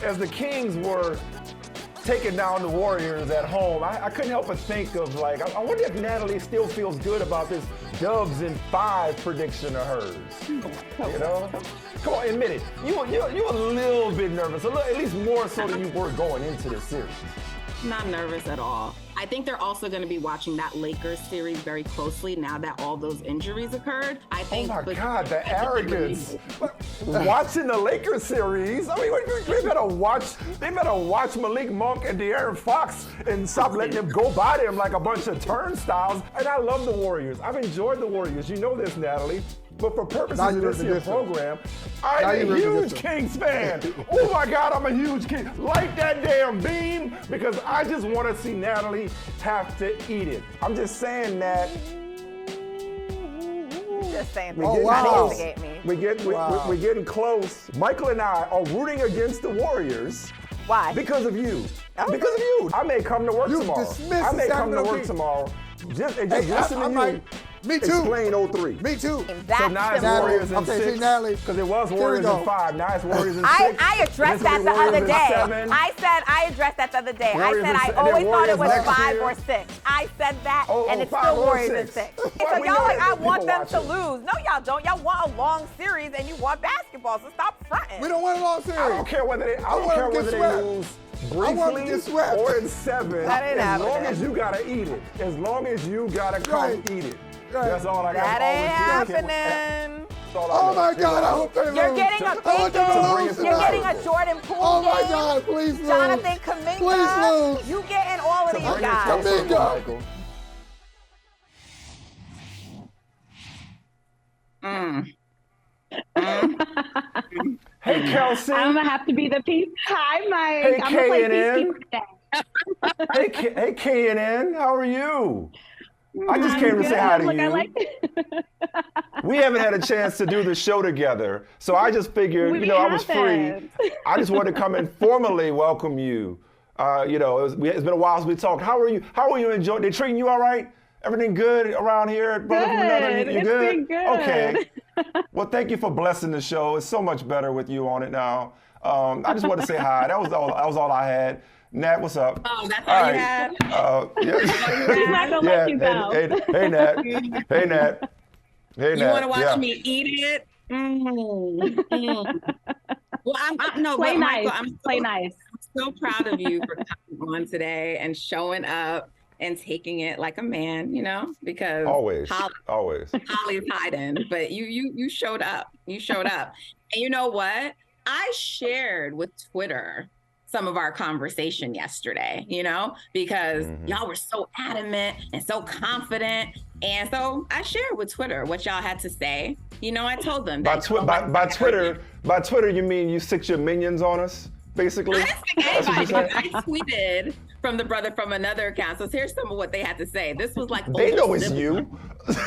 as the Kings were taking down the Warriors at home, I couldn't help but think of, like, I wonder if Natalie still feels good about this Dubs in 5 prediction of hers. You know? Come on, admit it. You a little bit nervous, at least more so than you were going into the series. Not nervous at all. I think they're also going to be watching that Lakers series very closely now that all those injuries occurred. I think. Oh my God, the arrogance! Watching the Lakers series. I mean, they better watch. They better watch Malik Monk and De'Aaron Fox and stop letting them go by them like a bunch of turnstiles. And I love the Warriors. I've enjoyed the Warriors. You know this, Natalie. But for purposes of this here program, I'm a huge Kings fan. Oh my God, I'm a huge King. Light that damn beam, because I just want to see Natalie have to eat it. I'm just saying that. Just saying. We're getting close. Michael and I are rooting against the Warriors. Why? Because of you. Because of you. I may come to work tomorrow. I may come to work tomorrow. Just listen to you. Me too. Explain 03. Me too. So now it's Warriors in 6. Because it was Warriors in 5. Now it's Warriors in 6. I addressed that the other day. I addressed that the other day. I said I always thought it was 5 or 6. I said that, and it's still Warriors in 6. So y'all like, I want them to lose. No, y'all don't. Y'all want a long series, and you want basketball, so stop fronting. We don't want a long series. I don't care whether they lose briefly or in 7. As long as you gotta eat it. As long as you gotta come eat it. That's all I got. That ain't happening. Oh my God, I hope they lose. You're getting a King. You're getting a Jordan Poole Oh my God, please lose. Jonathan Kuminga. Please lose. You getting all of these guys. Kuminga. Hey, Kelsey. I'm gonna have to be the piece. Hi, Mike. Hey, I'm gonna play K&N. Hey, K&N. How are you? I just came to say hi to you. We haven't had a chance to do the show together, so I just figured, I was free. I just wanted to come and formally welcome you. It's been a while since we talked. How are you? How are you enjoying? They treating you all right? Everything good around here at Brother from Another? You good? Been good. Okay. Well, thank you for blessing the show. It's so much better with you on it now. I just wanted to say hi. That was all I had. Nat, what's up? Oh, that's all you had? He's not going to let you go. Hey, Nat. Hey, Nat. Hey, Nat. You want to watch me eat it? Well, Play nice. Michael, I'm so proud of you for coming on today and showing up and taking it like a man, because always. Holly's hiding, but you showed up. You showed up. And you know what? I shared with Twitter some of our conversation yesterday, because y'all were so adamant and so confident. And so I shared with Twitter what y'all had to say. I told them. By Twitter, you mean you sicked your minions on us, basically? I tweeted from the Brother from Another account. So here's some of what they had to say. This was like they know it's you.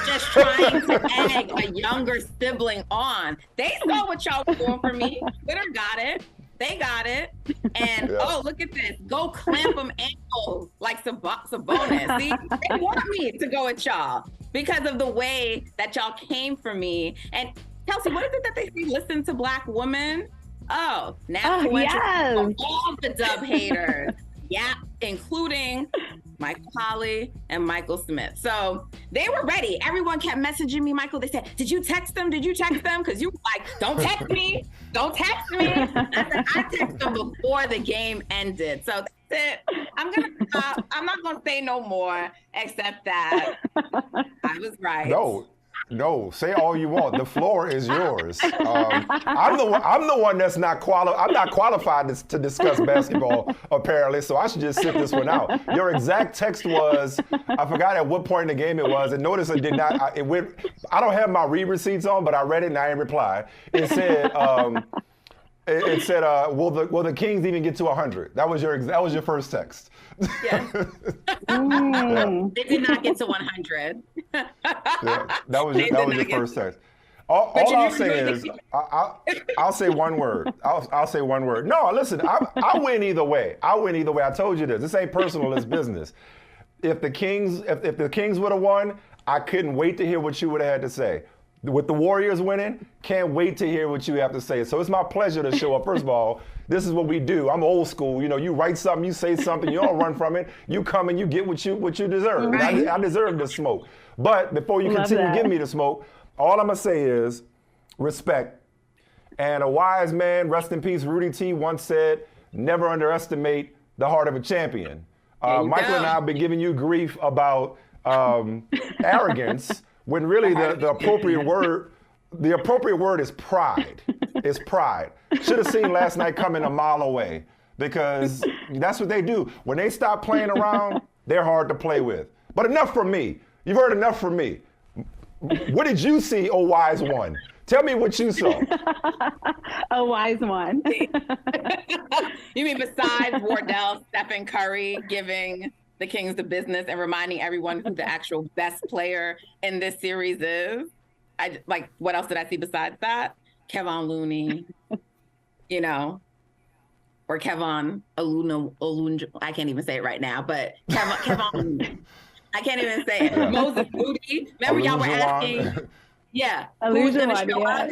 Just trying to egg a younger sibling on. They saw what y'all were doing for me. Twitter got it. They got it. And, look at this. Go clamp them ankles like Sabonis. See, they want me to go at y'all because of the way that y'all came for me. And Kelsey, what is it that they say? Listen to Black women? Oh, now yes. All the dub haters. Yeah, including Michael Holly and Michael Smith. So they were ready. Everyone kept messaging me, Michael. They said, did you text them? Did you text them? Because you were like, don't text me. Don't text me. I said, I texted them before the game ended. So that's it. I'm going to stop. I'm not going to say no more except that I was right. No, say all you want. The floor is yours. I'm the one that's not qualified. I'm not qualified to discuss basketball, apparently, so I should just sit this one out. Your exact text was, I forgot at what point in the game it was, and notice it did not, I don't have my read receipts on, but I read it and I didn't reply. It said, will the Kings even get to 100? That was your first text. Yes. They did not get to 100. Yeah, that was your first text. All I'll say is, I'll say one word. I'll say one word. No, listen, I win either way. I told you this. This ain't personal, it's business. If the Kings would have won, I couldn't wait to hear what you would have had to say. with the Warriors winning, can't wait to hear what you have to say. So it's my pleasure to show up. First of all, this is what we do. I'm old school. You know, you write something, you say something, you don't run from it. You come and you get what you deserve. Right. I deserve the smoke. But before you continue to give me the smoke, all I'm going to say is respect. And a wise man, rest in peace, Rudy T, once said, never underestimate the heart of a champion. Michael and I have been giving you grief about arrogance, when really the appropriate word is pride. It's pride. Should have seen last night coming a mile away, because that's what they do. When they stop playing around, they're hard to play with. But enough from me. You've heard enough from me. What did you see, oh wise one? Tell me what you saw. A wise one. You mean besides Wardell, Stephen Curry giving the Kings the business and reminding everyone who the actual best player in this series is? What else did I see besides that? Kevon Looney, you know, or Kevon Olunja. I can't even say it right now, but Kevon Looney. I can't even say it. Yeah. Moses Moody. Remember y'all were asking? Yeah. Who was going to show up?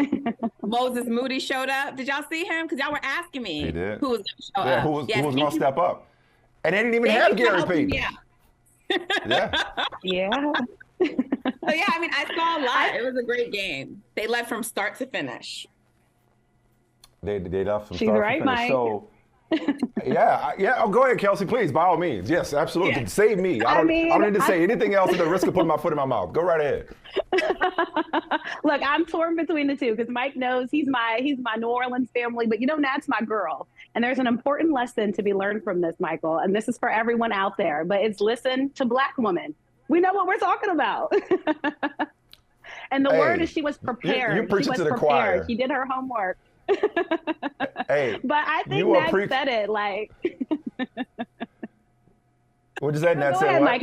Moses Moody showed up. Did y'all see him? Because y'all were asking me he did. Who was going to show up. Who was going to step up? And they didn't even have Gary Payton. Yeah. Yeah. So, yeah, I mean, I saw a lot. It was a great game. They led from start to finish. They left from She's start right, to finish. Mike. So, yeah. Oh, go ahead, Kelsey, please, by all means. Yes, absolutely. Yeah. Save me. I don't need to say anything else at the risk of putting my foot in my mouth. Go right ahead. Look, I'm torn between the two, because Mike knows he's my New Orleans family, but Nat's my girl. And there's an important lesson to be learned from this, Michael, and this is for everyone out there, but it's listen to Black women. We know what we're talking about. And the word is she was prepared. You preach it to the choir. She did her homework. Hey, but I think Nat said it like. What does that Nat say? Go ahead, Mike.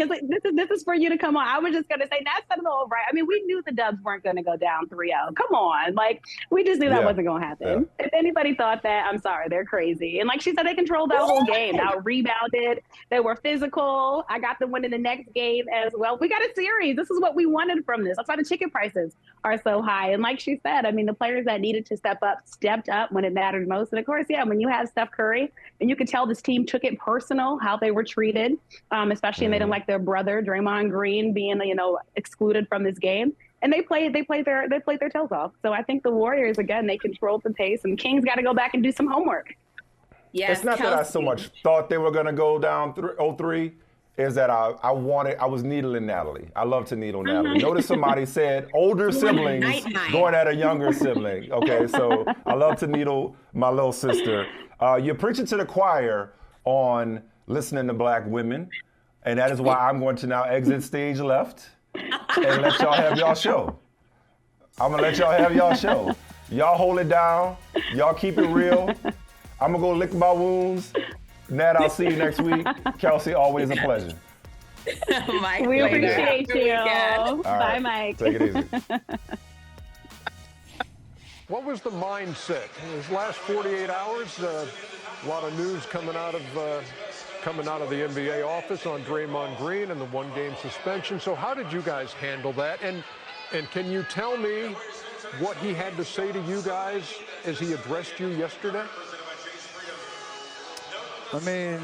This is for you to come on. I was just going to say, Nat said it all right. I mean, we knew the Dubs weren't going to go down 3-0. Come on. Like, we just knew that wasn't going to happen. Yeah. If anybody thought that, I'm sorry. They're crazy. And like she said, they controlled that whole game. Now rebounded. They were physical. I got them winning the next game as well. We got a series. This is what we wanted from this. That's why the ticket prices are so high. And like she said, I mean, the players that needed to step up stepped up when it mattered most. And of course, when you have Steph Curry, and you could tell this team took it personal, how they were treated. Especially and they didn't like their brother Draymond Green being, excluded from this game. And they played their tails off. So I think the Warriors, again, they controlled the pace, and Kings got to go back and do some homework. Yes, it's not Kelsey. That I so much thought they were going to go down 0-3. Is that I was needling Natalie. I love to needle Natalie. Notice somebody said older siblings going at a younger sibling. Okay, so I love to needle my little sister. You're preaching to the choir on listening to Black women. And that is why I'm going to now exit stage left and let y'all have y'all show. I'm going to let y'all have y'all show. Y'all hold it down. Y'all keep it real. I'm going to go lick my wounds. Nat, I'll see you next week. Kelsey, always a pleasure. Mike, we appreciate you. Right. Bye, Mike. Take it easy. What was the mindset in these last 48 hours? A lot of news coming out of the NBA office on Draymond Green and the one-game suspension. So how did you guys handle that? And can you tell me what he had to say to you guys as he addressed you yesterday? I mean,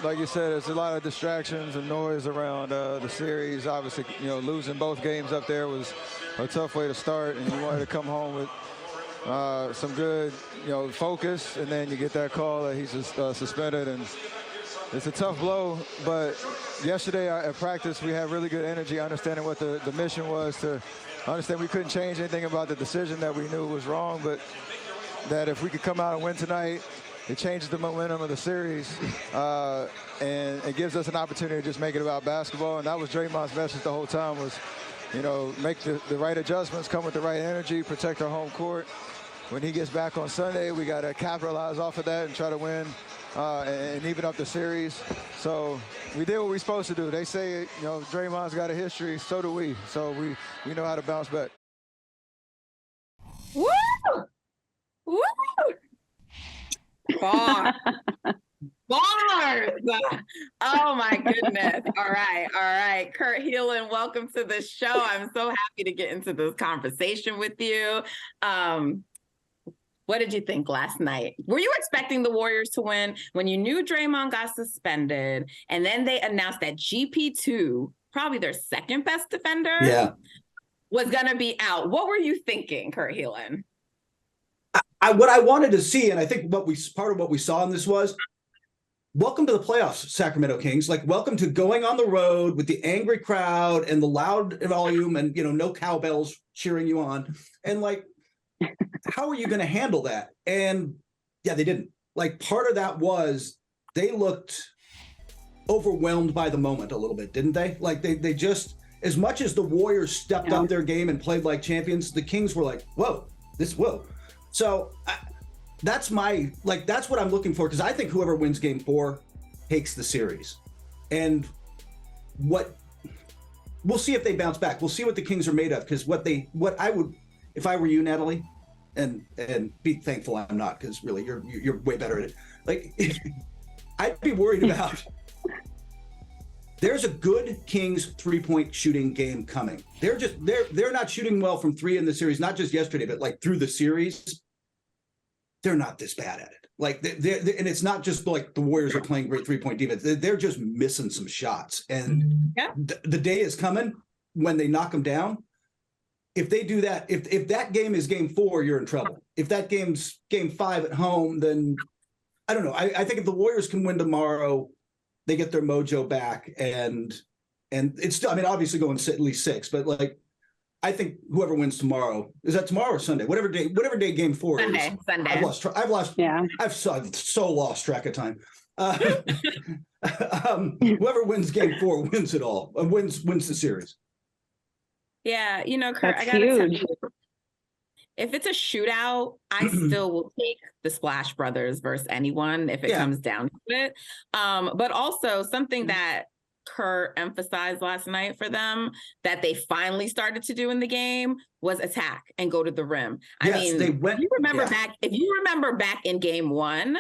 like you said, there's a lot of distractions and noise around the series. Obviously, losing both games up there was a tough way to start, and you wanted to come home with some good, focus, and then you get that call that he's just suspended, and it's a tough blow. But yesterday at practice, we had really good energy, understanding what the mission was, to understand we couldn't change anything about the decision that we knew was wrong, but that if we could come out and win tonight, it changes the momentum of the series, and it gives us an opportunity to just make it about basketball. And that was Draymond's message the whole time, was, make the right adjustments, come with the right energy, protect our home court. When he gets back on Sunday, we got to capitalize off of that and try to win and even up the series. So we did what we're supposed to do. They say, Draymond's got a history, so do we. So we know how to bounce back. Woo! Woo! Bars. Oh my goodness. All right. Kurt Heelan, welcome to the show. I'm so happy to get into this conversation with you. What did you think last night? Were you expecting the Warriors to win when you knew Draymond got suspended and then they announced that GP2, probably their second best defender, was going to be out? What were you thinking, Kurt Heelan? What I wanted to see, and I think part of what we saw in this was, welcome to the playoffs, Sacramento Kings. Like, welcome to going on the road with the angry crowd and the loud volume and, no cowbells cheering you on. And like, how are you going to handle that? And yeah, they didn't. Like, part of that was they looked overwhelmed by the moment a little bit, didn't they? Like, they just, as much as the Warriors stepped up their game and played like champions, the Kings were like, whoa. So that's what I'm looking for, because I think whoever wins game 4 takes the series. And we'll see if they bounce back. We'll see what the Kings are made of, because what I would, if I were you, Natalie, and be thankful I'm not, because really you're way better at it. Like, I'd be worried about. There's a good Kings 3-point shooting game coming. They're not shooting well from 3 in the series, not just yesterday, but like through the series. They're not this bad at it. Like, and it's not just like the Warriors are playing great 3-point defense. They're just missing some shots. And the day is coming when they knock them down. If they do that, if that game is game 4, you're in trouble. If that game's game 5 at home, then I don't know. I think if the Warriors can win tomorrow, they get their mojo back, and it's still, I mean, obviously going at least 6, but like, I think whoever wins tomorrow, is that tomorrow or Sunday? Whatever day game 4 is. Sunday. I've so lost track of time. Whoever wins game 4 wins it all, wins the series. Yeah, Kurt, I gotta tell you, if it's a shootout, I still will take the Splash Brothers versus anyone if it comes down to it. But also something that Kurt emphasized last night for them that they finally started to do in the game was attack and go to the rim. If you remember back in game 1,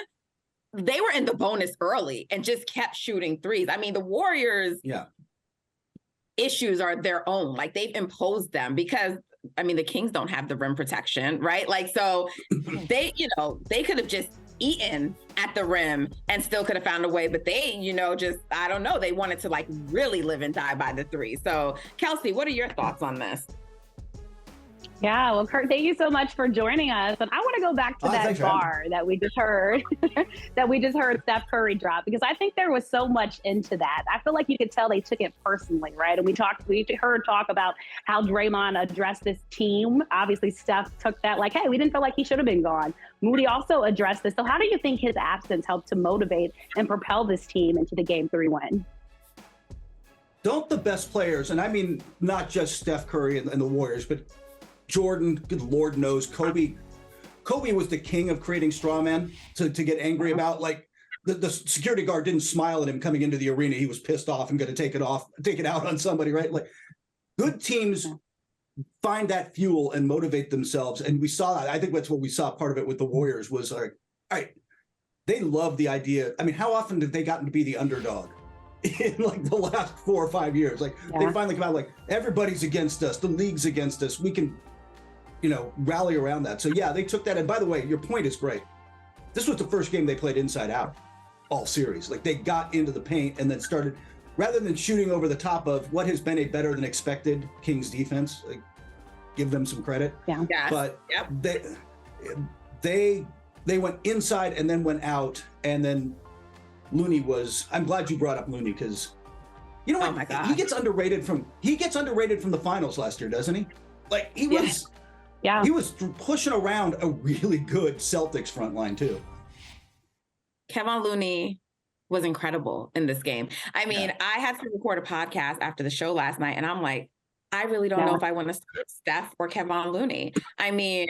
they were in the bonus early and just kept shooting threes. I mean, the Warriors issues are their own. Like, they've imposed them because, I mean, the Kings don't have the rim protection, right? Like, so they could have just eaten at the rim and still could have found a way, but they, I don't know, they wanted to like really live and die by the 3. So Kelsey, what are your thoughts on this? Yeah, well, Kurt, thank you so much for joining us. And I want to go back to that bar that we just heard, Steph Curry drop, because I think there was so much into that. I feel like you could tell they took it personally, right? And we heard talk about how Draymond addressed this team. Obviously, Steph took that like, hey, we didn't feel like he should have been gone. Moody also addressed this. So how do you think his absence helped to motivate and propel this team into the game 3 win? Don't the best players, and I mean not just Steph Curry and the Warriors, but Jordan, good Lord knows, Kobe was the king of creating straw men to get angry about. Like, the security guard didn't smile at him coming into the arena. He was pissed off and going to take it out on somebody, right? Like, good teams find that fuel and motivate themselves. And we saw that. I think that's what we saw. Part of it with the Warriors was like, all right, they love the idea. I mean, how often have they gotten to be the underdog in like the last 4 or 5 years? Like, they finally come out like, everybody's against us. The league's against us. We can, rally around that. So yeah, they took that. And by the way, your point is great. This was the first game they played inside out all series. Like, they got into the paint and then started, rather than shooting over the top of what has been a better than expected Kings defense, like, give them some credit. Yeah. Yes. But they went inside and then went out. And then Looney was, I'm glad you brought up Looney, because you know what? Oh my God. He gets underrated from the finals last year, doesn't he? Like, he was pushing around a really good Celtics front line too. Kevon Looney was incredible in this game. I mean, I had to record a podcast after the show last night, and I'm like, I really don't know if I want to start Steph or Kevon Looney. I mean,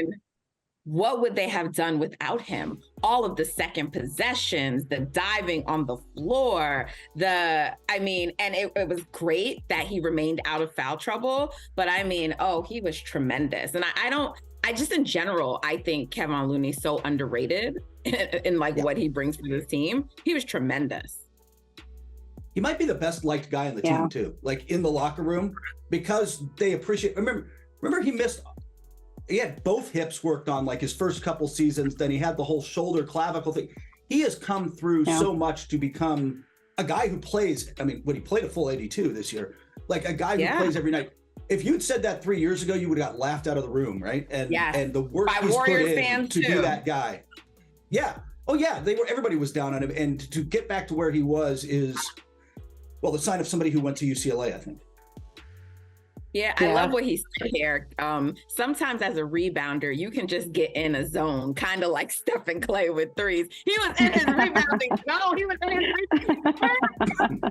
what would they have done without him? All of the second possessions, the diving on the floor, and it was great that he remained out of foul trouble. But I mean, he was tremendous. And I just in general, I think Kevon Looney's so underrated in what he brings to this team. He was tremendous. he might be the best liked guy on the team too, like in the locker room, because they appreciate. Remember he had both hips worked on like his first couple seasons. Then he had the whole shoulder clavicle thing. He has come through so much to become a guy who plays. I mean, when he played a full 82 this year, like a guy who plays every night. If you'd said that 3 years ago, you would have got laughed out of the room, right? And the work by he's Warriors put in fans to too. be that guy. Yeah. Oh yeah. Everybody was down on him, and to get back to where he was is, well, the sign of somebody who went to UCLA, I think. Yeah, I love what he said here. Sometimes as a rebounder, you can just get in a zone, kind of like Steph and Clay with threes. He was in his rebounding zone. He was in his rebounding.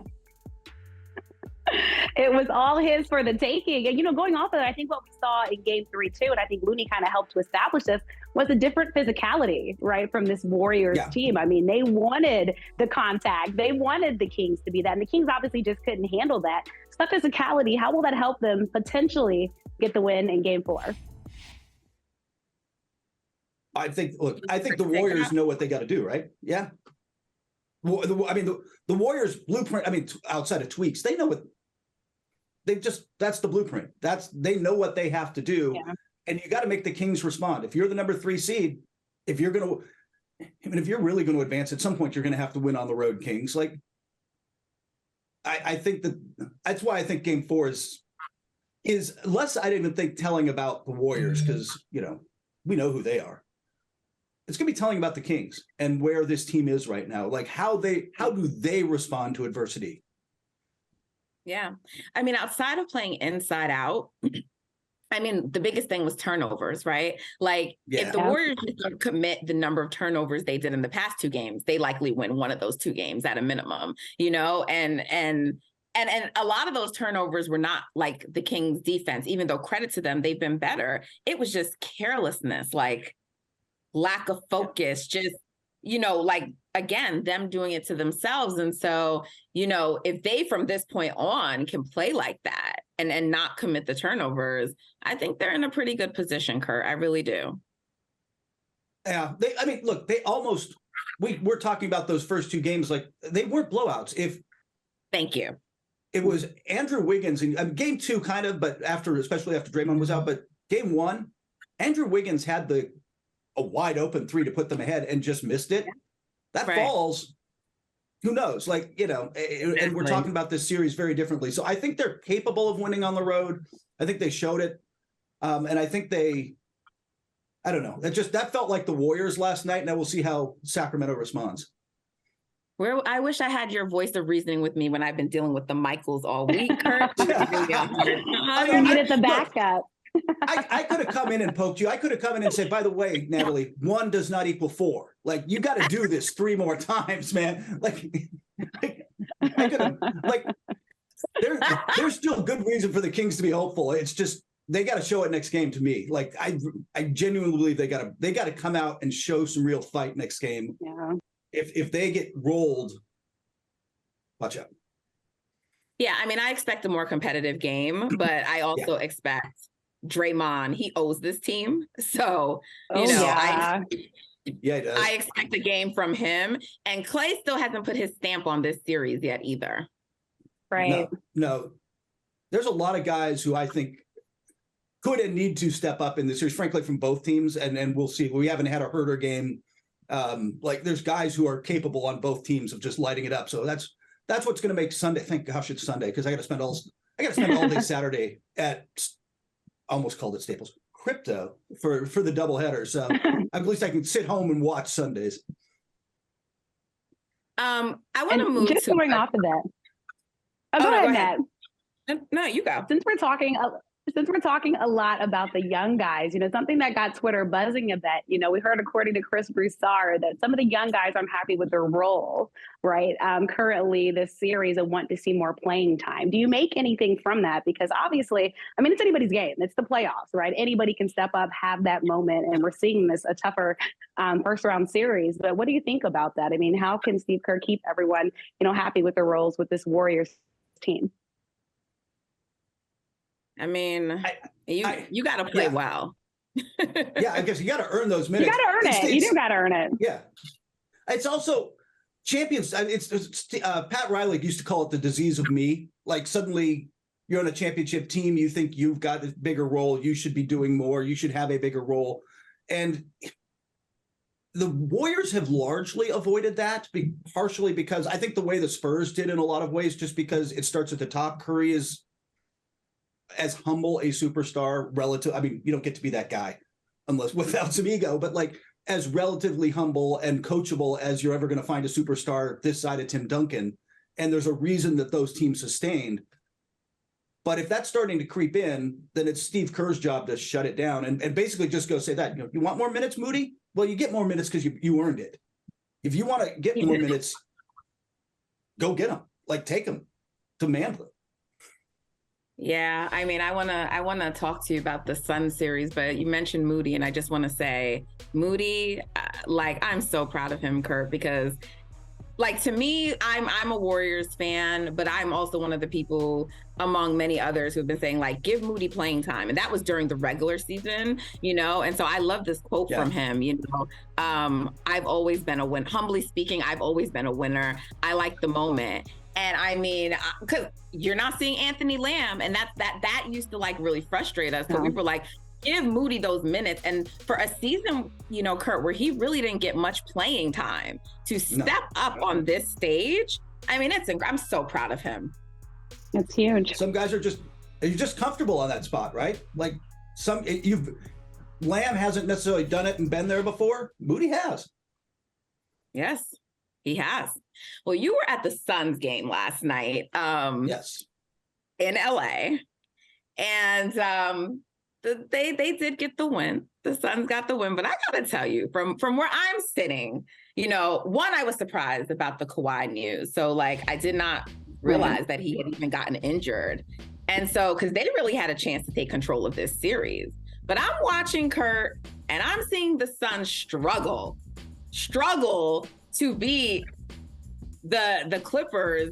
It was all his for the taking. And, going off of that, I think what we saw in game 3 too, and I think Looney kind of helped to establish this, was a different physicality, right, from this Warriors team. I mean, they wanted the contact. They wanted the Kings to be that. And the Kings obviously just couldn't handle that. So that physicality, how will that help them potentially get the win in game 4? I think the Warriors know what they got to do, right? Yeah. I mean, the Warriors blueprint, I mean, outside of tweaks, they know what that's the blueprint. They know what they have to do. Yeah. And you got to make the Kings respond. If you're the number 3 seed, if you're really going to advance at some point, you're going to have to win on the road, Kings. Like, I think that's why I think game 4 is less, I didn't even think telling about the Warriors, because, we know who they are. It's going to be telling about the Kings and where this team is right now. Like how do they respond to adversity? Yeah. I mean, outside of playing inside out, I mean, the biggest thing was turnovers, right? Like if the Warriors don't commit the number of turnovers they did in the past 2 games, they likely win one of those 2 games at a minimum, and a lot of those turnovers were not like the Kings defense, even though credit to them, they've been better. It was just carelessness, like lack of focus, just, like, again, them doing it to themselves. And so, if they from this point on can play like that and not commit the turnovers, I think they're in a pretty good position, Kurt. I really do. Yeah. We're talking about those first 2 games, like they weren't blowouts. Thank you. It was Andrew Wiggins in game 2 kind of, but especially after Draymond was out, but game 1, Andrew Wiggins had a wide open 3 to put them ahead and just missed it. That falls, who knows? Like, and we're talking about this series very differently. So I think they're capable of winning on the road. I think they showed it. And I think I don't know. That felt like the Warriors last night. Now we'll see how Sacramento responds. I wish I had your voice of reasoning with me when I've been dealing with the Michaels all week, Kurt. I needed the backup. I could have come in and poked you. I could have come in and said, by the way, Natalie, 1 does not equal 4. Like, you got to do this 3 more times, man. Like I could have, like, there's still good reason for the Kings to be hopeful. It's just, they got to show it next game to me. Like, I genuinely believe they got to come out and show some real fight next game. Yeah. If they get rolled, watch out. Yeah. I mean, I expect a more competitive game, but I also expect Draymond, he owes this team. So, I expect a game from him. And Clay still hasn't put his stamp on this series yet either. Right. No. There's a lot of guys who I think could and need to step up in this series, frankly, from both teams. And we'll see. We haven't had a Herder game. Like, there's guys who are capable on both teams of just lighting it up. So that's what's going to make Sunday. Thank gosh it's Sunday, because I got to spend all day Saturday at, almost called it Staples, Crypto for the doubleheader. So at least I can sit home and watch Sundays. I want to move just going off of that. Go ahead, Nat. No, you go. Since we're talking a lot about the young guys, something that got Twitter buzzing a bit, we heard, according to Chris Broussard, that some of the young guys aren't happy with their role, right? Currently this series and want to see more playing time. Do you make anything from that? Because obviously, I mean, it's anybody's game. It's the playoffs, right? Anybody can step up, have that moment. And we're seeing a tougher first round series. But what do you think about that? I mean, how can Steve Kerr keep everyone, happy with their roles with this Warriors team? I mean, you got to play well. Yeah, I guess you got to earn those minutes. You got to earn it. You do got to earn it. Yeah. It's also, champions, Pat Riley used to call it the disease of me. Like suddenly you're on a championship team, you think you've got a bigger role, you should be doing more, you should have a bigger role. And the Warriors have largely avoided that, partially because I think the way the Spurs did in a lot of ways, just because it starts at the top. Curry is as humble a superstar relative. I mean, you don't get to be that guy unless without some ego, but like as relatively humble and coachable as you're ever going to find a superstar this side of Tim Duncan. And there's a reason that those teams sustained. But if that's starting to creep in, then it's Steve Kerr's job to shut it down and basically just go say that, you want more minutes, Moody? Well, you get more minutes because you earned it. If you want to get more minutes, go get them. Like, take them, demand them. Yeah, I mean, I wanna talk to you about the Sun series, but you mentioned Moody, and I just want to say, Moody, I'm so proud of him, Kurt, because, to me, I'm a Warriors fan, but I'm also one of the people among many others who've been saying, give Moody playing time, and that was during the regular season, and so I love this quote from him. I've always been a winner. Humbly speaking, I've always been a winner. I like the moment. And I mean, because you're not seeing Anthony Lamb, and that used to really frustrate us. So we were like, give Moody those minutes. And for a season, Kurt, where he really didn't get much playing time, to step up on this stage, I mean, I'm so proud of him. It's huge. Some guys are just comfortable on that spot, right? Like Lamb hasn't necessarily done it and been there before. Moody has. Yes, he has. Well, you were at the Suns game last night. Yes. In LA. And they did get the win. The Suns got the win. But I got to tell you, from where I'm sitting, one, I was surprised about the Kawhi news. So, I did not realize that he had even gotten injured. And so, because they really had a chance to take control of this series. But I'm watching Kurt, and I'm seeing the Suns struggle to beat the Clippers.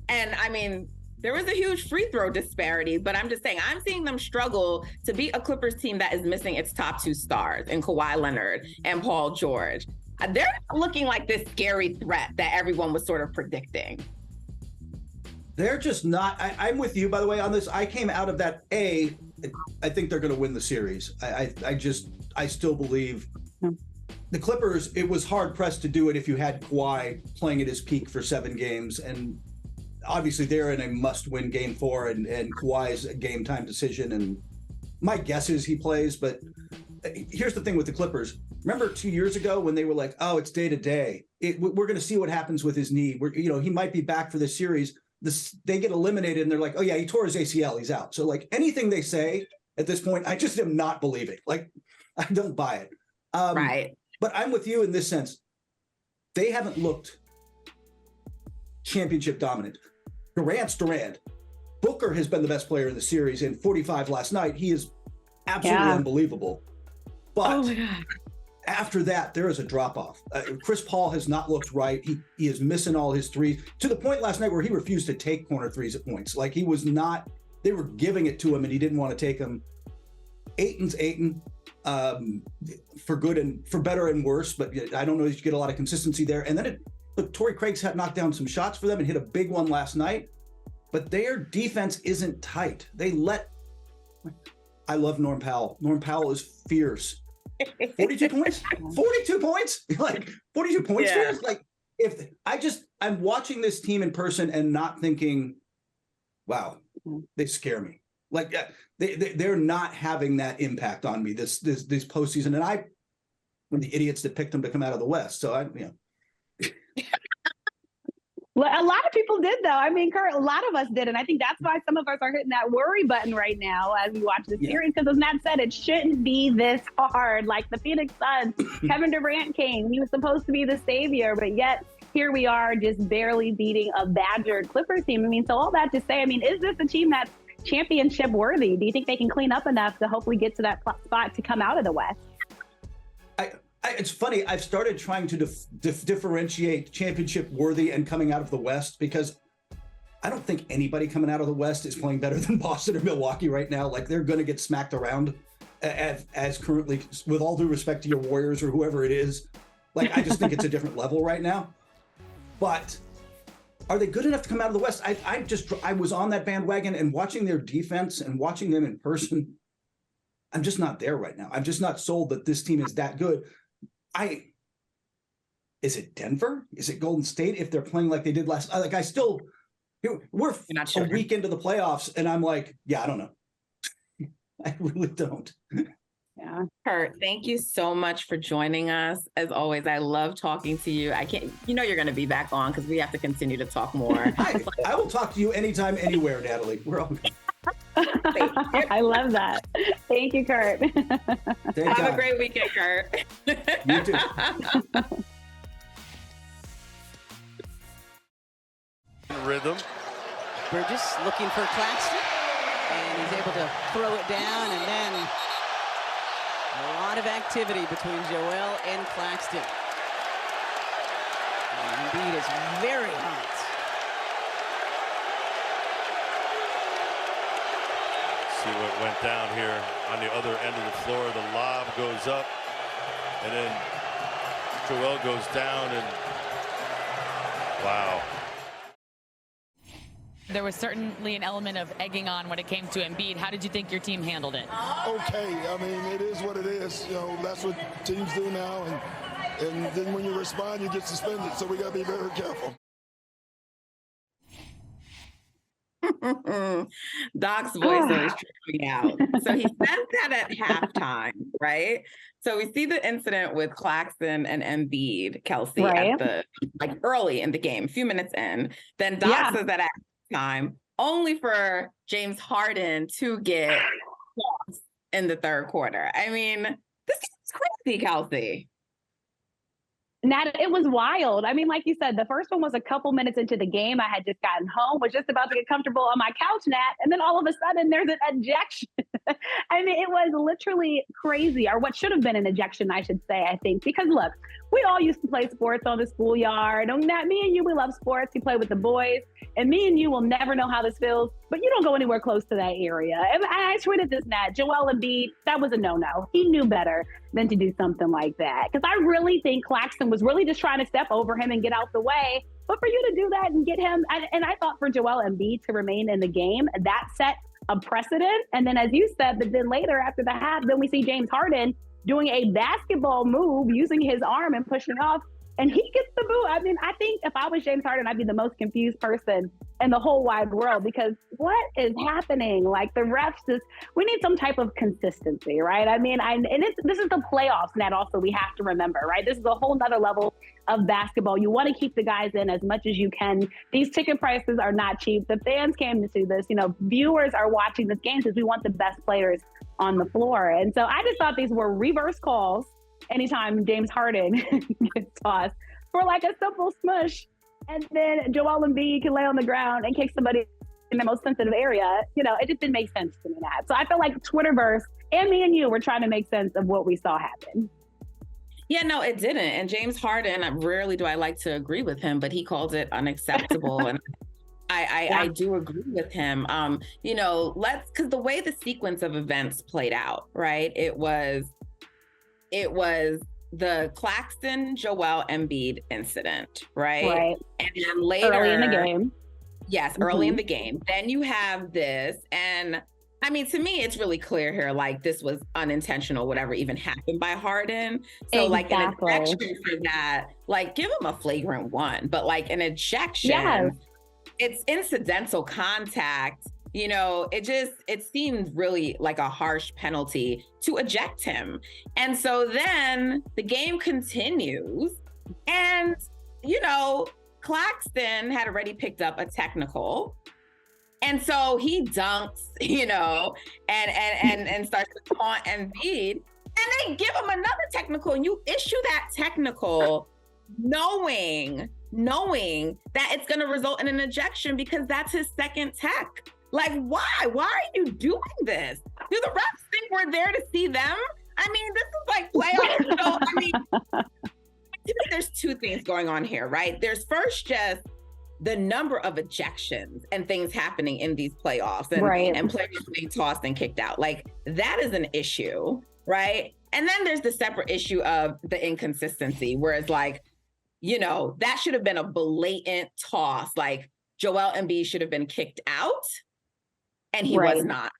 And I mean, there was a huge free throw disparity, but I'm just saying, I'm seeing them struggle to beat a Clippers team that is missing its top two stars in Kawhi Leonard and Paul George. They're looking like this scary threat that everyone was sort of predicting. They're just not. I'm with you, by the way, on this. I came out of that. I think they're going to win the series. I still believe the Clippers, it was hard pressed to do it if you had Kawhi playing at his peak for 7 games. And obviously they're in a must-win game 4 and Kawhi's a game time decision. And my guess is he plays. But here's the thing with the Clippers. Remember 2 years ago when they were like, oh, it's day to day. We're going to see what happens with his knee. He might be back for this series. They get eliminated and they're like, oh yeah, he tore his ACL. He's out. So anything they say at this point, I just am not believing. I don't buy it. Right. But I'm with you in this sense. They haven't looked championship dominant. Durant's Durant. Booker has been the best player in the series in 45 last night. He is absolutely unbelievable. But after that, there is a drop-off. Chris Paul has not looked right. He is missing all his threes to the point last night where he refused to take corner threes at points. He was not, they were giving it to him and he didn't want to take them. Ayton's Ayton. For good and for better and worse, but I don't know if you get a lot of consistency there. And then Torrey Craig's had knocked down some shots for them and hit a big one last night, but their defense isn't tight. I love Norm Powell. Norm Powell is fierce. 42 points? 42 points? 42 points fierce? I'm watching this team in person and not thinking, wow, they scare me. They're not having that impact on me this postseason, and I'm the idiots that picked them to come out of the West. So Well, a lot of people did, though. I mean, Kurt, a lot of us did, and I think that's why some of us are hitting that worry button right now as we watch the series. Because as Matt said, it shouldn't be this hard. The Phoenix Suns, Kevin Durant came; he was supposed to be the savior, but yet here we are, just barely beating a badgered Clippers team. I mean, so all that to say, is this a team that's championship worthy? Do you think they can clean up enough to hopefully get to that spot to come out of the West? It's funny. I've started trying to differentiate championship worthy and coming out of the West, because I don't think anybody coming out of the West is playing better than Boston or Milwaukee right now. They're going to get smacked around as currently, with all due respect to your Warriors or whoever it is. I just think it's a different level right now. but are they good enough to come out of the West? I was on that bandwagon, and watching their defense and watching them in person, I'm just not there right now. I'm just not sold that this team is that good. Is it Denver? Is it Golden State? If they're playing like they did last, we're not sure. A week into the playoffs, and I'm like, yeah, I don't know. I really don't. Yeah. Kurt, thank you so much for joining us. As always, I love talking to you. You're going to be back on because we have to continue to talk more. I will talk to you anytime, anywhere, Natalie. We're all good. I love that. Thank you, Kurt. Have a great weekend, Kurt. You too. Rhythm. Burgess looking for Claxton, and he's able to throw it down, and then a lot of activity between Joel and Claxton. And Embiid is very hot. See what went down here on the other end of the floor. The lob goes up, and then Joel goes down, and wow. There was certainly an element of egging on when it came to Embiid. How did you think your team handled it? Okay. I mean, it is what it is. That's what teams do now. And then when you respond, you get suspended. So we got to be very careful. Doc's voice always tripped me out. So he says that at halftime, right? So we see the incident with Claxton and Embiid, Kelsey, at early in the game, a few minutes in. Then Doc says that at time, only for James Harden to get lost in the third quarter. I mean, this is crazy, Kelsey. Nat, it was wild. I mean, like you said, the first one was a couple minutes into the game. I had just gotten home, was just about to get comfortable on my couch, Nat, and then all of a sudden there's an ejection. I mean, it was literally crazy, or what should have been an ejection, I should say, I think. Because look, we all used to play sports on the schoolyard. Nat, me and you, we love sports. You play with the boys. And me and you will never know how this feels, but you don't go anywhere close to that area. And I tweeted this, Nat, Joel Embiid, that was a no-no. He knew better than to do something like that. Because I really think Claxton was really just trying to step over him and get out the way. But for you to do that and get him, and I thought for Joel Embiid to remain in the game, that set a precedent. And then as you said, but then later after the half, then we see James Harden doing a basketball move, using his arm and pushing off. And he gets the boot. I mean, I think if I was James Harden, I'd be the most confused person in the whole wide world, because what is happening? Like, the refs we need some type of consistency, right? I mean, this is the playoffs, Nat, also we have to remember, right? This is a whole nother level of basketball. You want to keep the guys in as much as you can. These ticket prices are not cheap. The fans came to see this. Viewers are watching this game because we want the best players on the floor. And so I just thought these were reverse calls anytime James Harden gets tossed for like a simple smush, and then Joel Embiid can lay on the ground and kick somebody in the most sensitive area. It just didn't make sense to me, Nat. So I feel like Twitterverse and me and you were trying to make sense of what we saw happen. Yeah, no, it didn't. And James Harden, rarely do I like to agree with him, but he called it unacceptable. And I do agree with him. Because the way the sequence of events played out, right? It was the Claxton Joel Embiid incident, right? Right. And then later, early in the game. Yes, early in the game. Then you have this, and I mean, to me, it's really clear here, like, this was unintentional, whatever even happened by Harden. So like an ejection for that, like, give him a flagrant one, but like an ejection, it's incidental contact. It seemed really like a harsh penalty to eject him. And so then the game continues, and, Claxton had already picked up a technical. And so he dunks, and starts to taunt Embiid, and they give him another technical, and you issue that technical knowing that it's going to result in an ejection because that's his second tech. Like, why? Why are you doing this? Do the refs think we're there to see them? I mean, this is like playoffs. So, I mean, to me, there's two things going on here, right? There's first just the number of ejections and things happening in these playoffs and players being tossed and kicked out. Like, that is an issue, right? And then there's the separate issue of the inconsistency, where it's like, that should have been a blatant toss. Like Joel Embiid should have been kicked out, and he was not.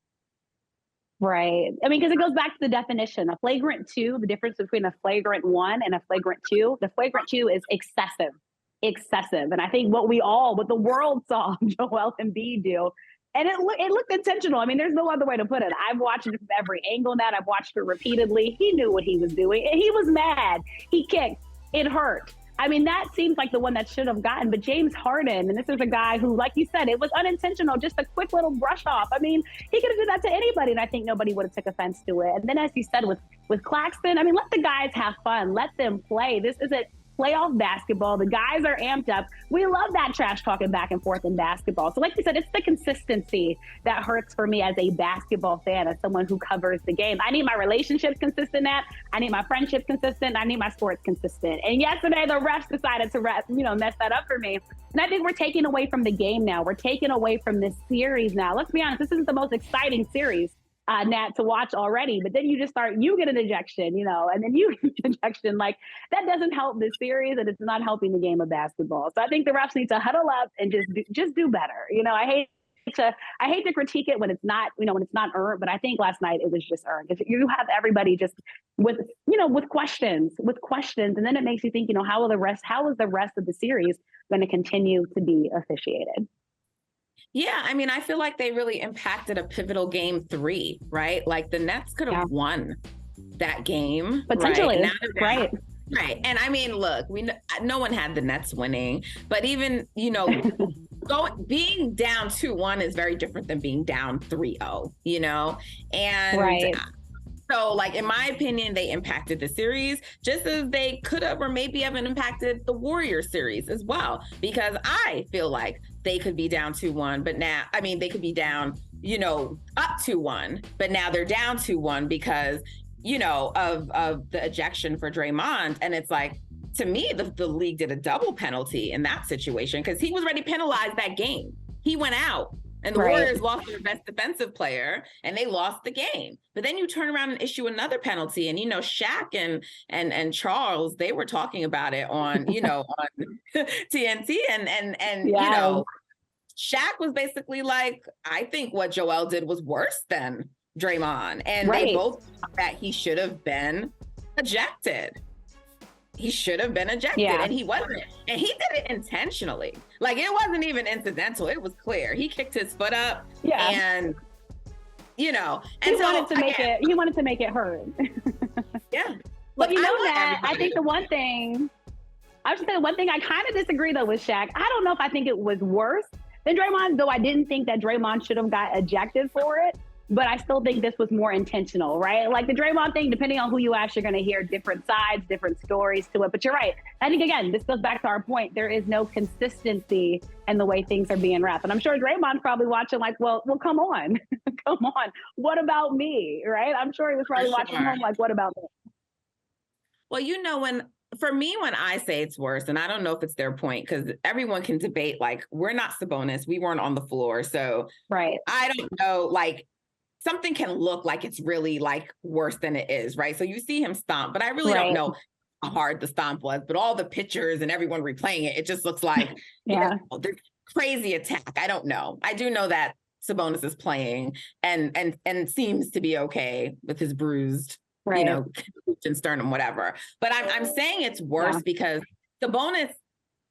Right. I mean, because it goes back to the definition. A flagrant 2, the difference between a flagrant 1 and a flagrant 2, the flagrant 2 is excessive. And I think what the world saw Joel Embiid do, and it looked intentional. I mean, there's no other way to put it. I've watched it from every angle that I've watched it repeatedly. He knew what he was doing, and he was mad. He kicked. It hurt. I mean, that seems like the one that should have gotten, but James Harden, and this is a guy who, like you said, it was unintentional, just a quick little brush off. I mean, he could have did that to anybody, and I think nobody would have took offense to it. And then, as you said, with Claxton, I mean, let the guys have fun. Let them play. This isn't playoff basketball. The guys are amped up. We love that trash talking back and forth in basketball. So like you said, it's the consistency that hurts for me as a basketball fan, as someone who covers the game. I need my relationships consistent at. I need my friendships consistent. I need my sports consistent. And yesterday, the refs decided to mess that up for me. And I think we're taking away from the game now. We're taking away from this series now. Let's be honest, this isn't the most exciting series, Nat, to watch already. But then you get an ejection, and then you get an ejection. Like, that doesn't help this series, and it's not helping the game of basketball. So I think the refs need to huddle up and just do better. I hate to critique it when it's not, when it's not earned, but I think last night it was just earned. If you have everybody just with questions, and then it makes you think, how is the rest of the series going to continue to be officiated? Yeah, I mean, I feel like they really impacted a pivotal game 3, right? Like the Nets could have won that game. Potentially, right? Right. And I mean, look, no one had the Nets winning, but even, being down 2-1 is very different than being down 3-0, And so, like, in my opinion, they impacted the series just as they could have or maybe have impacted the Warriors series as well, because I feel like they could be down 2-1, but now, I mean, they could be down, up 2-1, but now they're down 2-1 because, of the ejection for Draymond. And it's like, to me, the league did a double penalty in that situation because he was already penalized that game. He went out. And the Warriors lost their best defensive player, and they lost the game. But then you turn around and issue another penalty, and Shaq and Charles, they were talking about it on on TNT, and Shaq was basically like, I think what Joel did was worse than Draymond, and they both thought that he should have been ejected. He should have been ejected, and he wasn't. And he did it intentionally. Like, it wasn't even incidental. It was clear. He kicked his foot up, and he wanted to make it hurt. Yeah. But I think the one thing I kind of disagree though with Shaq. I don't know if I think it was worse than Draymond, though I didn't think that Draymond should have got ejected for it. But I still think this was more intentional, right? Like the Draymond thing, depending on who you ask, you're going to hear different sides, different stories to it. But you're right. I think, again, this goes back to our point. There is no consistency in the way things are being wrapped. And I'm sure Draymond's probably watching like, well, come on. Come on. What about me, right? I'm sure he was probably watching home like, what about me? Well, when I say it's worse, and I don't know if it's their point, because everyone can debate, like, we're not Sabonis. We weren't on the floor. So I don't know, like, something can look like it's really like worse than it is, right? So you see him stomp, but I really don't know how hard the stomp was, but all the pictures and everyone replaying it, it just looks like there's crazy attack. I don't know. I do know that Sabonis is playing and seems to be okay with his bruised, and sternum, whatever. But I'm saying it's worse because Sabonis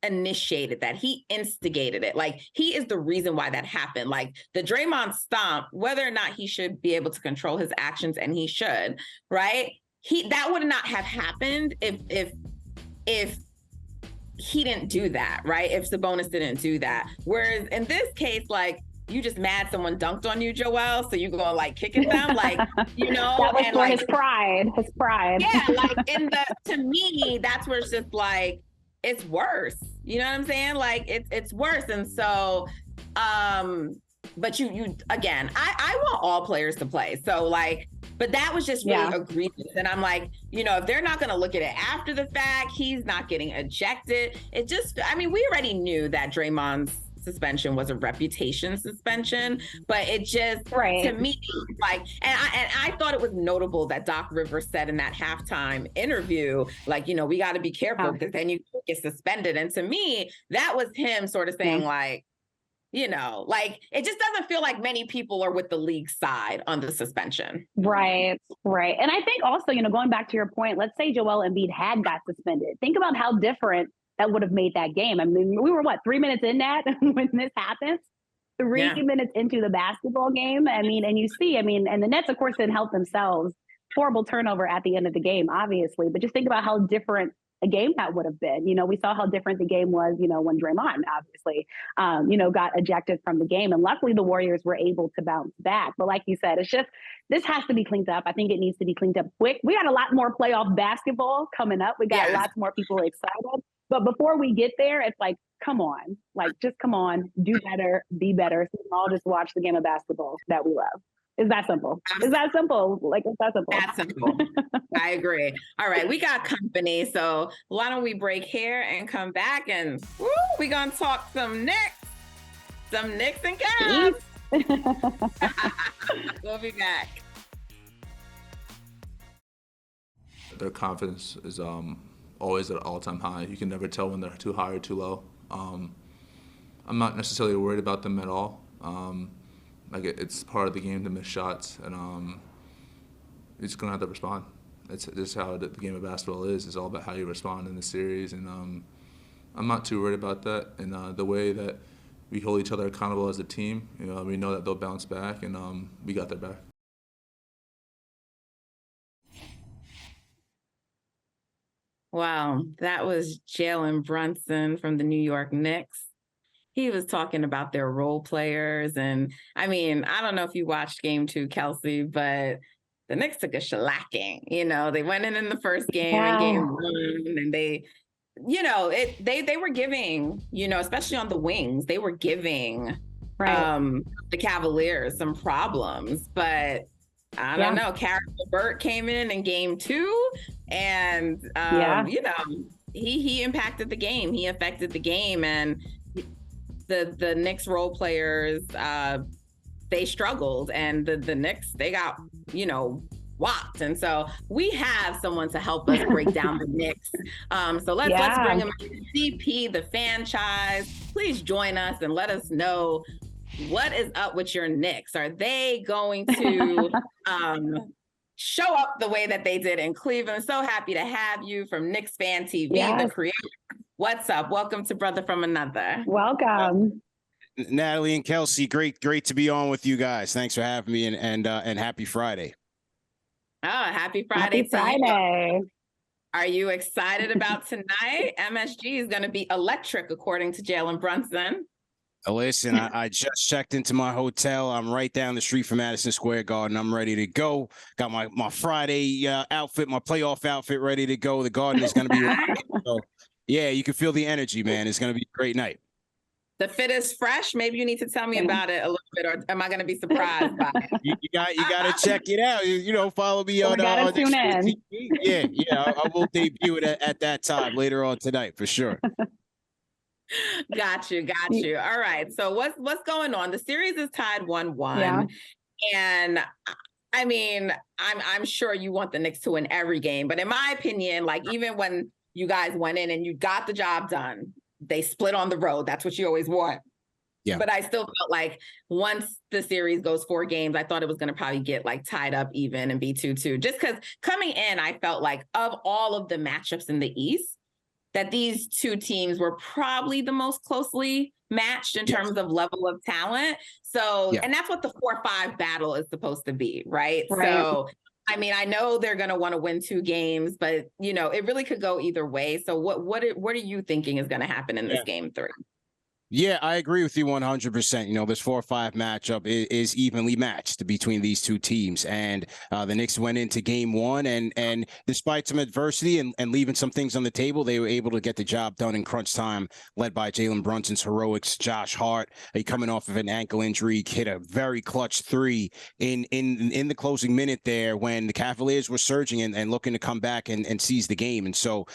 initiated that. He instigated it. Like, he is the reason why that happened. Like, the Draymond stomp, whether or not he should be able to control his actions, and he should, right? That would not have happened if he didn't do that, right? If Sabonis didn't do that. Whereas in this case, like, you just mad someone dunked on you, Joel, so you go like kick at them, like, that was and for like his pride. Yeah, like to me, that's where it's just like, it's worse. You know what I'm saying? Like, it's worse. And so, but you again, I want all players to play. So like, but that was just really egregious. And I'm like, if they're not going to look at it after the fact, he's not getting ejected. It just, I mean, we already knew that Draymond's suspension was a reputation suspension, but it just, to me, like, and I thought it was notable that Doc Rivers said in that halftime interview, like, you know, we got to be careful because then you get suspended. And to me, that was him sort of saying like, you know, like, it just doesn't feel like many people are with the league side on the suspension. Right. And I think also, you know, going back to your point, let's say Joel Embiid had got suspended. Think about how different that would have made that game. I mean, we were 3 minutes in that when this happens? 3 minutes into the basketball game. I mean, and you see, and the Nets, of course, didn't help themselves. Horrible turnover at the end of the game, obviously. But just think about how different a game that would have been. You know, we saw how different the game was, you know, when Draymond obviously, you know, got ejected from the game. And luckily the Warriors were able to bounce back. But like you said, it's just, this has to be cleaned up. I think it needs to be cleaned up quick. We got a lot more playoff basketball coming up. We got lots more people excited. But before we get there, it's like, come on, like, just come on, do better, be better. So we can all just watch the game of basketball that we love. It's that simple. It's that simple. Like, it's that simple. That's simple. I agree. All right, we got company. So why don't we break here and come back and we gonna talk some Knicks and Cavs. We'll be back. Their confidence is always at an all-time high. You can never tell when they're too high or too low. I'm not necessarily worried about them at all. Like it's part of the game to miss shots, and you're just gonna have to respond. It's just how the game of basketball is. It's all about how you respond in the series, and I'm not too worried about that. And the way that we hold each other accountable as a team, you know, we know that they'll bounce back, and we got their back. Wow, that was Jalen Brunson from the New York Knicks. He was talking about their role players. And I mean, I don't know if you watched game 2, Kelsey, but the Knicks took a shellacking. You know, they went in the first game in game 1, and they, you know, they were giving, you know, especially on the wings, they were giving the Cavaliers some problems. But I don't know, Karis LeVert came in game 2, and, you know, he impacted the game. He affected the game. And the Knicks role players, they struggled, and the Knicks, they got, you know, whopped. And so we have someone to help us break down the Knicks. So let's bring him in. CP, the franchise, please join us and let us know what is up with your Knicks. Are they going to show up the way that they did in Cleveland? So happy to have you from Knicks Fan TV, the creator. What's up? Welcome to Brother from Another. Welcome. Natalie and Kelsey, great to be on with you guys. Thanks for having me, and happy Friday. Oh, happy Friday. Happy Friday. Are you excited about tonight? MSG is going to be electric, according to Jalen Brunson. Listen, I just checked into my hotel. I'm right down the street from Madison Square Garden. I'm ready to go. Got my Friday outfit, my playoff outfit ready to go. The Garden is going to be so, yeah, you can feel the energy, man. It's going to be a great night. The fit is fresh. Maybe you need to tell me about it a little bit, or am I going to be surprised by it? You got to check it out. You know, follow me on tune in. TV. Yeah, I will debut it at that time later on tonight for sure. Got you. All right. So what's going on? The series is tied 1-1, and I mean, I'm sure you want the Knicks to win every game, but in my opinion, like, even when you guys went in and you got the job done, they split on the road. That's what you always want. Yeah. But I still felt like once the series goes 4 games, I thought it was going to probably get like tied up even and be 2-2. Just because coming in, I felt like of all of the matchups in the East, that these two teams were probably the most closely matched in terms of level of talent. So, and that's what the 4-5 battle is supposed to be, right? So, I mean, I know they're going to want to win 2 games, but, you know, it really could go either way. So what are you thinking is going to happen in this game 3? Yeah, I agree with you 100%. You know, this 4-5 matchup is evenly matched between these two teams. And the Knicks went into game 1, and despite some adversity and leaving some things on the table, they were able to get the job done in crunch time, led by Jalen Brunson's heroics. Josh Hart, coming off of an ankle injury, hit a very clutch 3 in the closing minute there when the Cavaliers were surging and looking to come back and seize the game. And so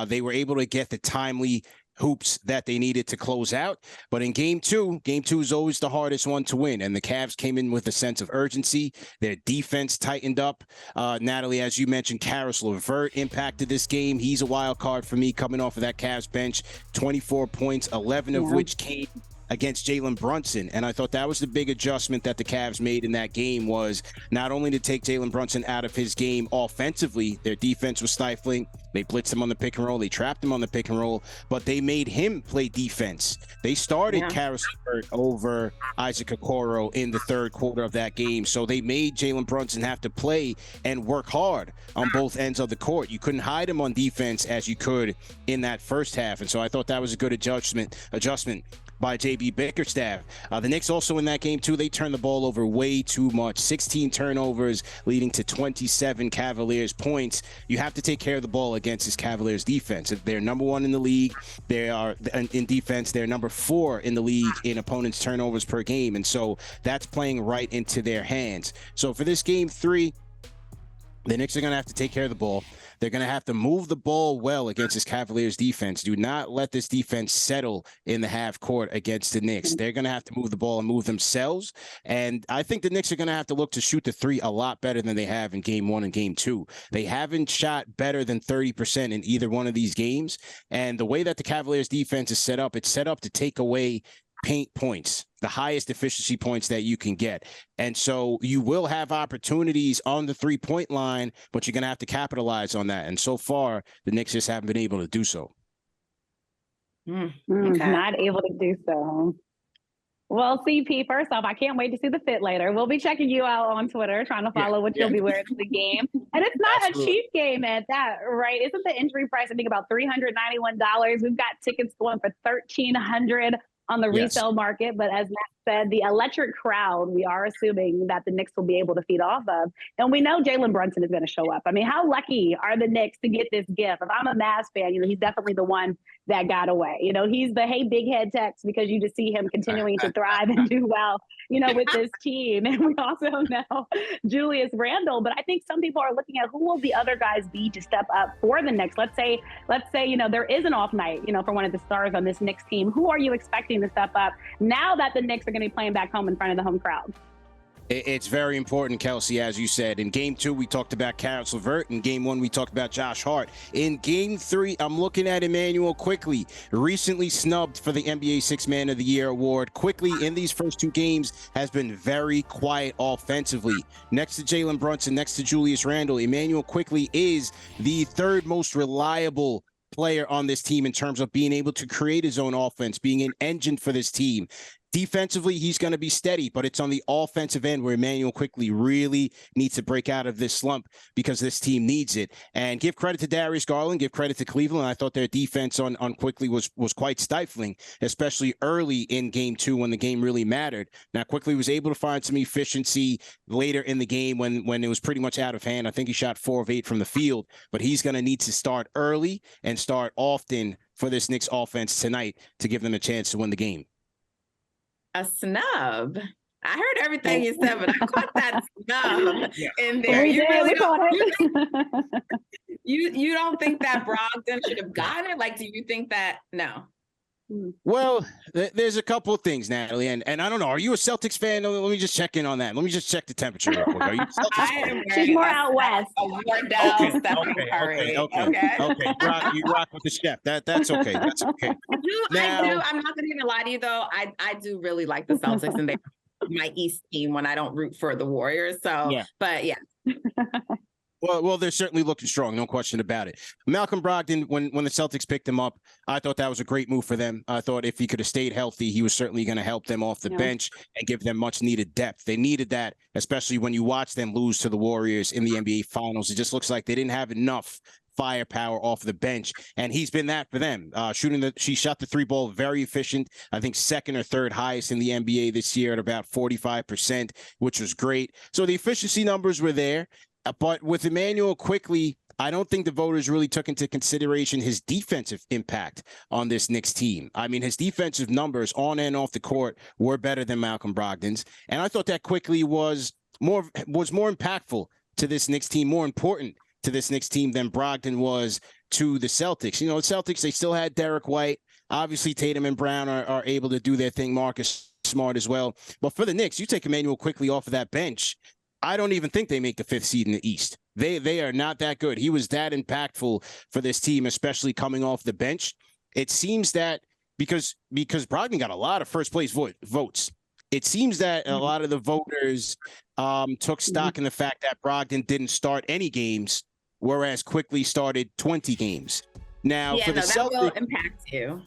they were able to get the timely hoops that they needed to close out. But in game two is always the hardest one to win. And the Cavs came in with a sense of urgency. Their defense tightened up. Natalie, as you mentioned, Caris LeVert impacted this game. He's a wild card for me coming off of that Cavs bench. 24 points, 11 of which came against Jalen Brunson. And I thought that was the big adjustment that the Cavs made in that game, was not only to take Jalen Brunson out of his game offensively, their defense was stifling. They blitzed him on the pick and roll. They trapped him on the pick and roll, but they made him play defense. They started Caris LeVert over Isaac Okoro in the third quarter of that game. So they made Jalen Brunson have to play and work hard on both ends of the court. You couldn't hide him on defense as you could in that first half. And so I thought that was a good adjustment by JB Bickerstaff. The Knicks also in that game too, they turned the ball over way too much. 16 turnovers leading to 27 Cavaliers points. You have to take care of the ball against this Cavaliers defense. They're number 1 in the league. They are in defense. They're number 4 in the league in opponents' turnovers per game. And so that's playing right into their hands. So for this game 3, the Knicks are going to have to take care of the ball. They're going to have to move the ball well against this Cavaliers defense. Do not let this defense settle in the half court against the Knicks. They're going to have to move the ball and move themselves. And I think the Knicks are going to have to look to shoot the 3 a lot better than they have in game 1 and game 2. They haven't shot better than 30% in either one of these games. And the way that the Cavaliers defense is set up, it's set up to take away paint points, the highest efficiency points that you can get. And so you will have opportunities on the 3-point line, but you're going to have to capitalize on that. And so far, the Knicks just haven't been able to do so. Not able to do so. Well, CP, first off, I can't wait to see the fit later. We'll be checking you out on Twitter, trying to follow what you'll be wearing to the game. And it's not a cheap game at that, right? Isn't the entry price, I think, about $391? We've got tickets going for $1,300 on the resale market. But as Matt said, the electric crowd, we are assuming that the Knicks will be able to feed off of. And we know Jalen Brunson is going to show up. I mean, how lucky are the Knicks to get this gift? If I'm a Mavs fan, he's definitely the one that got away. He's the hey, big head text, because you just see him continuing to thrive and do well, with this team. And we also know Julius Randle. But I think some people are looking at who will the other guys be to step up for the Knicks. Let's say, there is an off night, for one of the stars on this Knicks team. Who are you expecting to step up now that the Knicks are going to be playing back home in front of the home crowd? It's very important, Kelsey, as you said. In game 2, we talked about Caris LeVert. In game 1, we talked about Josh Hart. In game 3, I'm looking at Immanuel Quickley, recently snubbed for the NBA Sixth Man of the Year award. Quickley, in these first 2 games, has been very quiet offensively. Next to Jalen Brunson, next to Julius Randle, Immanuel Quickley is the 3rd most reliable player on this team in terms of being able to create his own offense, being an engine for this team. Defensively, he's going to be steady, but it's on the offensive end where Immanuel Quickley really needs to break out of this slump, because this team needs it. And give credit to Darius Garland, give credit to Cleveland. I thought their defense on Quickley was quite stifling, especially early in game 2 when the game really mattered. Now, Quickley was able to find some efficiency later in the game when it was pretty much out of hand. I think he shot 4 of 8 from the field, but he's going to need to start early and start often for this Knicks offense tonight to give them a chance to win the game. A snub. I heard everything you said, but I caught that snub in there. You don't think that Brogdon should have gotten it? Like, do you think that? No. Well, there's a couple of things, Natalie, and I don't know. Are you a Celtics fan? Let me just check in on that. Let me just check the temperature real quick. Are you a Celtics fan? She's more out west. Okay. You rock with the chef. That's okay. That's okay. I'm not going to even lie to you, though. I do really like the Celtics, and they're my East team when I don't root for the Warriors. So, but yeah. Well, they're certainly looking strong, no question about it. Malcolm Brogdon, when the Celtics picked him up, I thought that was a great move for them. I thought if he could have stayed healthy, he was certainly going to help them off the bench and give them much needed depth. They needed that, especially when you watch them lose to the Warriors in the NBA Finals. It just looks like they didn't have enough firepower off the bench, and he's been that for them. She shot the 3 ball very efficient. I think 2nd or 3rd highest in the NBA this year at about 45%, which was great. So the efficiency numbers were there. But with Immanuel Quickley, I don't think the voters really took into consideration his defensive impact on this Knicks team. I mean, his defensive numbers on and off the court were better than Malcolm Brogdon's. And I thought that Quickley was more impactful to this Knicks team, more important to this Knicks team than Brogdon was to the Celtics. The Celtics, they still had Derek White. Obviously, Tatum and Brown are able to do their thing. Marcus Smart as well. But for the Knicks, you take Immanuel Quickley off of that bench, I don't even think they make the 5th seed in the East. They are not that good. He was that impactful for this team, especially coming off the bench. It seems that because Brogdon got a lot of first place votes, it seems that a lot of the voters took stock in the fact that Brogdon didn't start any games, whereas Quickley started 20 games. Now, for the Celtics, that will impact you.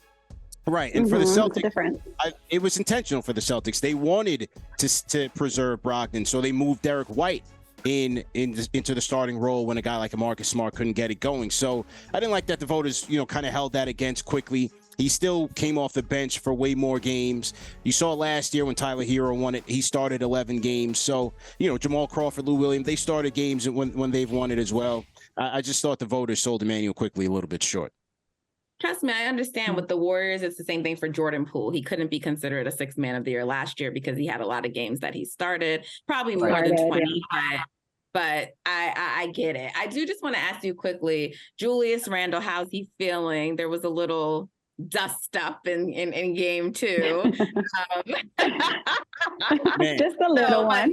Right, and for the Celtics, it was intentional for the Celtics. They wanted to preserve Brogdon, so they moved Derek White into the starting role when a guy like Marcus Smart couldn't get it going. So I didn't like that the voters, kind of held that against Quickley. He still came off the bench for way more games. You saw last year when Tyler Hero won it, he started 11 games. So, Jamal Crawford, Lou Williams, they started games when they've won it as well. I just thought the voters sold Immanuel Quickley a little bit short. Trust me, I understand with the Warriors, it's the same thing for Jordan Poole. He couldn't be considered a 6th man of the year last year because he had a lot of games that he started, probably more than 20. Yeah. But I get it. I do just want to ask you quickly, Julius Randle, how's he feeling? There was a little dust up in game 2. Just a little one.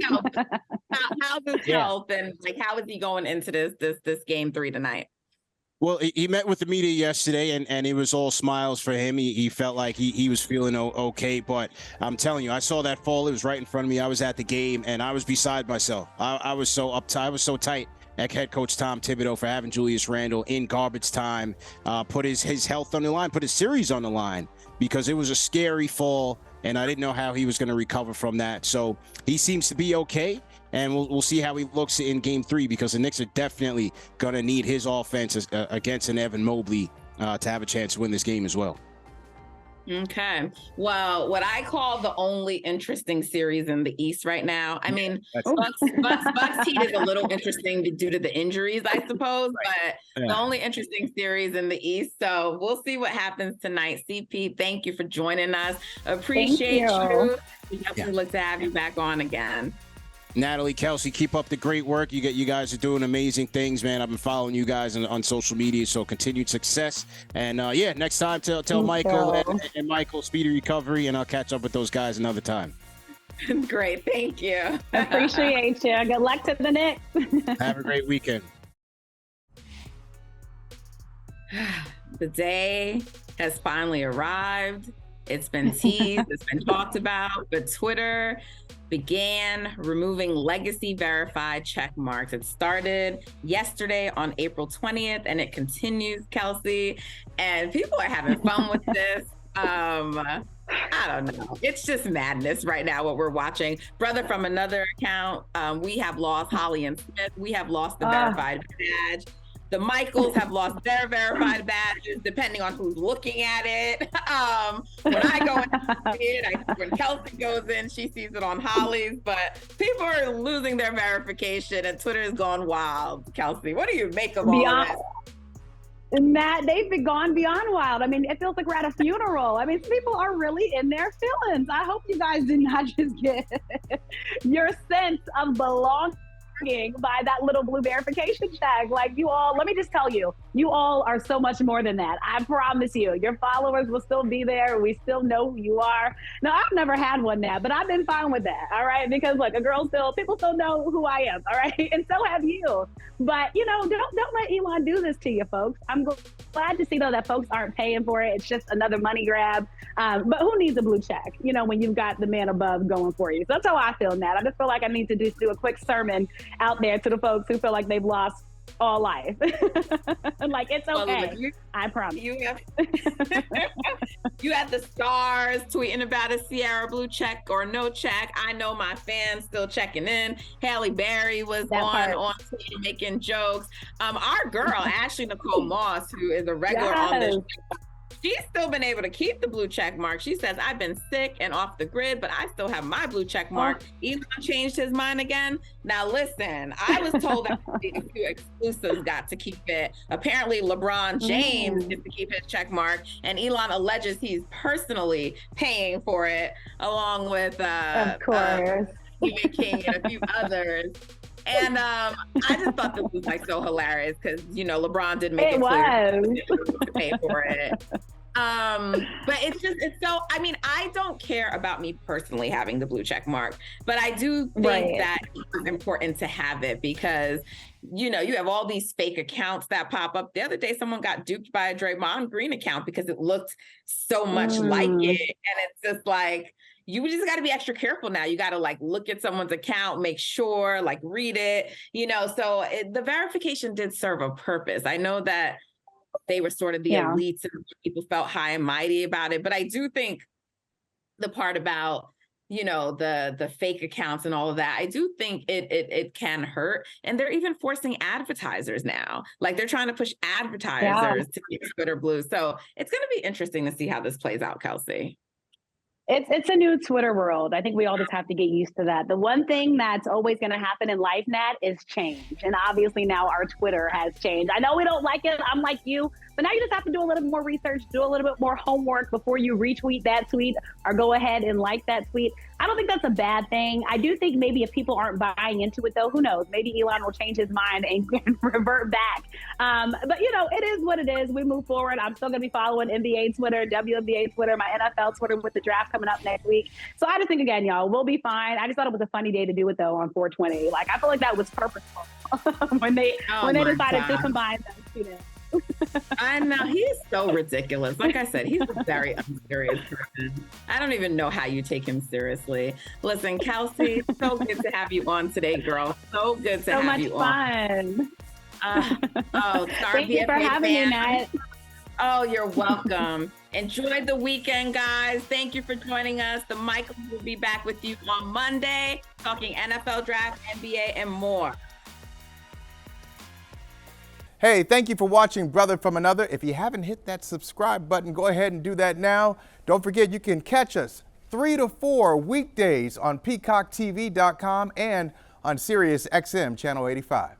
How's his health, and how is he going into this game 3 tonight? Well, he met with the media yesterday, and it was all smiles for him. He felt like he was feeling okay, but I'm telling you, I saw that fall. It was right in front of me. I was at the game, and I was beside myself. I was so uptight. I was so tight at head coach Tom Thibodeau for having Julius Randle in garbage time, put his health on the line, put his series on the line, because it was a scary fall, and I didn't know how he was going to recover from that. So he seems to be okay. And we'll see how he looks in game 3, because the Knicks are definitely going to need his offense against an Evan Mobley to have a chance to win this game as well. Okay. Well, what I call the only interesting series in the East right now, I mean, Bucks Heat is a little interesting due to the injuries, I suppose, but the only interesting series in the East. So we'll see what happens tonight. CP, thank you for joining us. Appreciate you. We definitely look to have you back on again. Natalie, Kelsey, keep up the great work. You guys are doing amazing things, man. I've been following you guys on social media, so continued success. And next time, tell Michael and Michael speedy recovery, and I'll catch up with those guys another time. Great, thank you. Appreciate you. Good luck to the Knicks. Have a great weekend. The day has finally arrived. It's been teased, it's been talked about, but Twitter began removing legacy verified check marks. It started yesterday on April 20th, and it continues, Kelsey. And people are having fun with this. I don't know. It's just madness right now, what we're watching. Brother from another account, we have lost Holly and Smith. We have lost the verified badge. The Michaels have lost their verified badges, depending on who's looking at it. When I go in to see it, when Kelsey goes in, she sees it on Holly's. But people are losing their verification, and Twitter has gone wild. Kelsey, what do you make of all of this? Matt, they've been gone beyond wild. I mean, it feels like we're at a funeral. I mean, people are really in their feelings. I hope you guys did not just get your sense of belonging by that little blue verification tag. Like, you all, let me just tell you, you all are so much more than that. I promise you, your followers will still be there. We still know who you are. Now, I've never had one now, but I've been fine with that. All right. Because look, people still know who I am. All right. And so have you. But don't let Elon do this to you, folks. I'm glad to see though that folks aren't paying for it. It's just another money grab. But who needs a blue check, when you've got the man above going for you? So that's how I feel, Nat. I just feel like I need to just do a quick sermon out there to the folks who feel like they've lost all life. Like, it's okay. Well, I promise. You had the stars tweeting about a Sierra blue check or no check. I know my fans still checking in. Halle Berry was on Twitter making jokes. Our girl, Ashley Nicole Moss, who is a regular on this show, she's still been able to keep the blue check mark. She says, I've been sick and off the grid, but I still have my blue check mark. Elon changed his mind again. Now, listen, I was told that a few exclusives got to keep it. Apparently, LeBron James gets to keep his check mark, and Elon alleges he's personally paying for it, along with of course. Stephen King and a few others. And I just thought this was so hilarious because, LeBron did make it clear to pay for it. But it's so, I mean, I don't care about me personally having the blue check mark, but I do think that it's important to have it because, you know, you have all these fake accounts that pop up. The other day, someone got duped by a Draymond Green account because it looked so much like it. And it's just like, you just got to be extra careful now. You got to like look at someone's account, make sure, like read it, you know, so the verification did serve a purpose. I know that they were sort of the elites and people felt high and mighty about it. But I do think the part about, you know, the fake accounts and all of that, I do think it can hurt. And they're even forcing advertisers now. Like they're trying to push advertisers to keep Twitter blue. So it's going to be interesting to see how this plays out, Kelsey. It's a new Twitter world. I think we all just have to get used to that. The one thing that's always going to happen in life, Nat, is change. And obviously now our Twitter has changed. I know we don't like it. I'm like you. But now you just have to do a little bit more research, do a little bit more homework before you retweet that tweet or go ahead and like that tweet. I don't think that's a bad thing. I do think maybe if people aren't buying into it, though, who knows? Maybe Elon will change his mind and revert back. But, you know, it is what it is. We move forward. I'm still going to be following NBA Twitter, WNBA Twitter, my NFL Twitter with the draft coming up next week. So I just think, again, y'all, we'll be fine. I just thought it was a funny day to do it, though, on 420. Like, I feel like that was purposeful when they decided to combine those two days. I know, he's so ridiculous. Like I said, he's a very unserious person. I don't even know how you take him seriously. Listen, Kelsey, so good to have you on today, girl. So good to have you on. So much fun. Thank you for having me, Nat. Oh, you're welcome. Enjoy the weekend, guys. Thank you for joining us. The Michaels will be back with you on Monday, talking NFL draft, NBA, and more. Hey, thank you for watching Brother from Another. If you haven't hit that subscribe button, go ahead and do that now. Don't forget, you can catch us 3 to 4 weekdays on PeacockTV.com and on Sirius XM Channel 85.